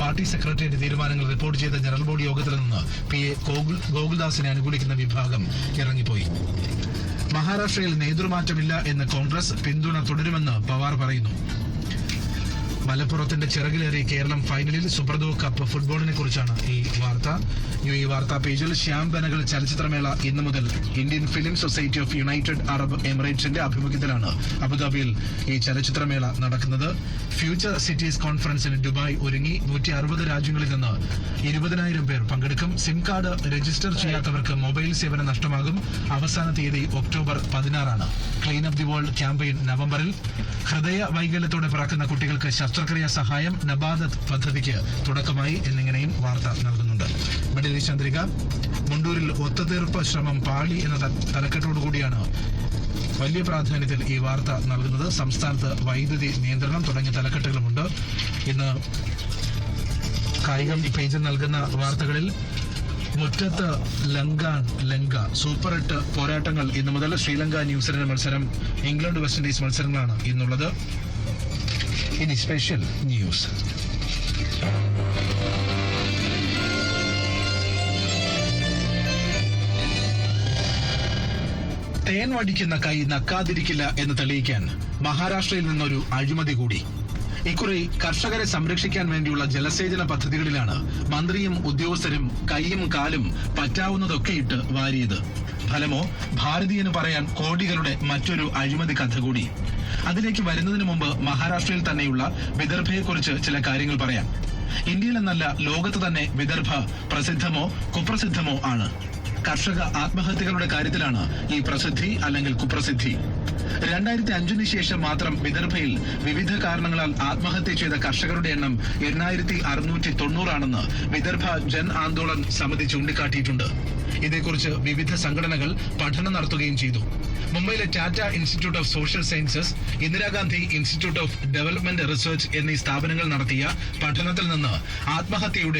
Party secretariat തീരുമാനങ്ങൾ report ചെയ്ത general body യോഗത്തിൽ നിന്ന് PA ഗോകുൽദാസിനെ അനുകൂലിക്കുന്ന വിഭാഗം ഇറങ്ങിപ്പോയി. മഹാരാഷ്ട്രയിൽ നേതൃമാറ്റമില്ല എന്ന് കോൺഗ്രസ്, പിന്തുണ തുടരുമെന്ന് പവാർ പറയുന്നു. മലപ്പുറത്തിന്റെ ചിറകിലേറി കേരളം ഫൈനലിൽ സുബ്രതോ കപ്പ് ഫുട്ബോളിനെ കുറിച്ചാണ് ഈ വാർത്ത. ഈ വാർത്താ പേജിൽ ശ്യാം ബനഗൽ ചലച്ചിത്രമേള ഇന്നു മുതൽ Indian film society of United Arab എമിറേറ്റ്സിന്റെ ആഭിമുഖ്യത്തിലാണ് അബുദാബിയിൽ ഈ ചലച്ചിത്രമേള നടക്കുന്നത്. ഫ്യൂച്ചർ സിറ്റീസ് കോൺഫറൻസിന് ദുബായ് ഒരുങ്ങി. 160 രാജ്യങ്ങളിൽ നിന്ന് 20,000 പേർ പങ്കെടുക്കും. സിം കാർഡ് രജിസ്റ്റർ ചെയ്യാത്തവർക്ക് മൊബൈൽ സേവനം നഷ്ടമാകും. അവസാന തീയതി October 16 clean up the world campaign നവംബറിൽ. ഹൃദയ വൈകല്യത്തോടെ പിറക്കുന്ന കുട്ടികൾക്ക് ശസ്ത്രക്രിയാ സഹായം നബാദത്ത് പദ്ധതിക്ക് തുടക്കമായി എന്നിങ്ങനെയും വാർത്ത നൽകുന്നുണ്ട്. Middle east Chandrika. മുണ്ടൂരിൽ ഒത്തുതീർപ്പ് ശ്രമം പാളി എന്ന തലക്കെട്ടോടുകൂടിയാണ് വലിയ പ്രാധാന്യത്തിൽ ഈ വാർത്ത നൽകുന്നത്. സംസ്ഥാനത്ത് വൈദ്യുതി നിയന്ത്രണം തുടങ്ങിയ തലക്കെട്ടുകളുമുണ്ട്. ഇന്ന് കായികം പേജിൽ നൽകുന്ന വാർത്തകളിൽ മുറ്റത്ത് ലങ്ക സൂപ്പർ 8 പോരാട്ടങ്ങൾ ഇന്നു മുതൽ. ശ്രീലങ്ക ന്യൂസിലൻഡ് മത്സരം, ഇംഗ്ലണ്ട് വെസ്റ്റ് ഇൻഡീസ് മത്സരങ്ങളാണ് ഇന്നുള്ളത്. ഇനി സ്പെഷ്യൽ ന്യൂസ്. തേൻ വടിക്കുന്ന കൈ നക്കാതിരിക്കില്ല എന്ന് തെളിയിക്കാൻ മഹാരാഷ്ട്രയിൽ നിന്നൊരു അഴിമതി കൂടി. ഇക്കുറി കർഷകരെ സംരക്ഷിക്കാൻ വേണ്ടിയുള്ള ജലസേചന പദ്ധതികളിലാണ് മന്ത്രിയും ഉദ്യോഗസ്ഥരും കൈയും കാലും പറ്റാവുന്നതൊക്കെ ഇട്ട് വാരിയത്. ഫലമോ ഭാരതീയന് പറയാൻ കോടികളുടെ മറ്റൊരു അഴിമതി കഥ കൂടി. അതിലേക്ക് വരുന്നതിന് മുമ്പ് മഹാരാഷ്ട്രയിൽ തന്നെയുള്ള വിദർഭയെക്കുറിച്ച് ചില കാര്യങ്ങൾ പറയാം. ഇന്ത്യയിൽ എന്നല്ല, ലോകത്ത് തന്നെ വിദർഭ പ്രസിദ്ധമോ കുപ്രസിദ്ധമോ ആണ്. കർഷക ആത്മഹത്യകളുടെ കാര്യത്തിലാണ് ഈ പ്രസിദ്ധി അല്ലെങ്കിൽ കുപ്രസിദ്ധി. 2005 ശേഷം മാത്രം വിദർഭയിൽ വിവിധ കാരണങ്ങളാൽ ആത്മഹത്യ ചെയ്ത കർഷകരുടെ എണ്ണം 8690 ആണെന്ന് വിദർഭ ജൻ ആന്തോളൻ സമിതി ചൂണ്ടിക്കാട്ടിയിട്ടുണ്ട്. ഇതേക്കുറിച്ച് വിവിധ സംഘടനകൾ പഠനം നടത്തുകയും ചെയ്തു. മുംബൈയിലെ Tata institute of social sciences, Indira Gandhi institute of development research എന്നീ സ്ഥാപനങ്ങൾ നടത്തിയ പഠനത്തിൽ നിന്ന് ആത്മഹത്യയുടെ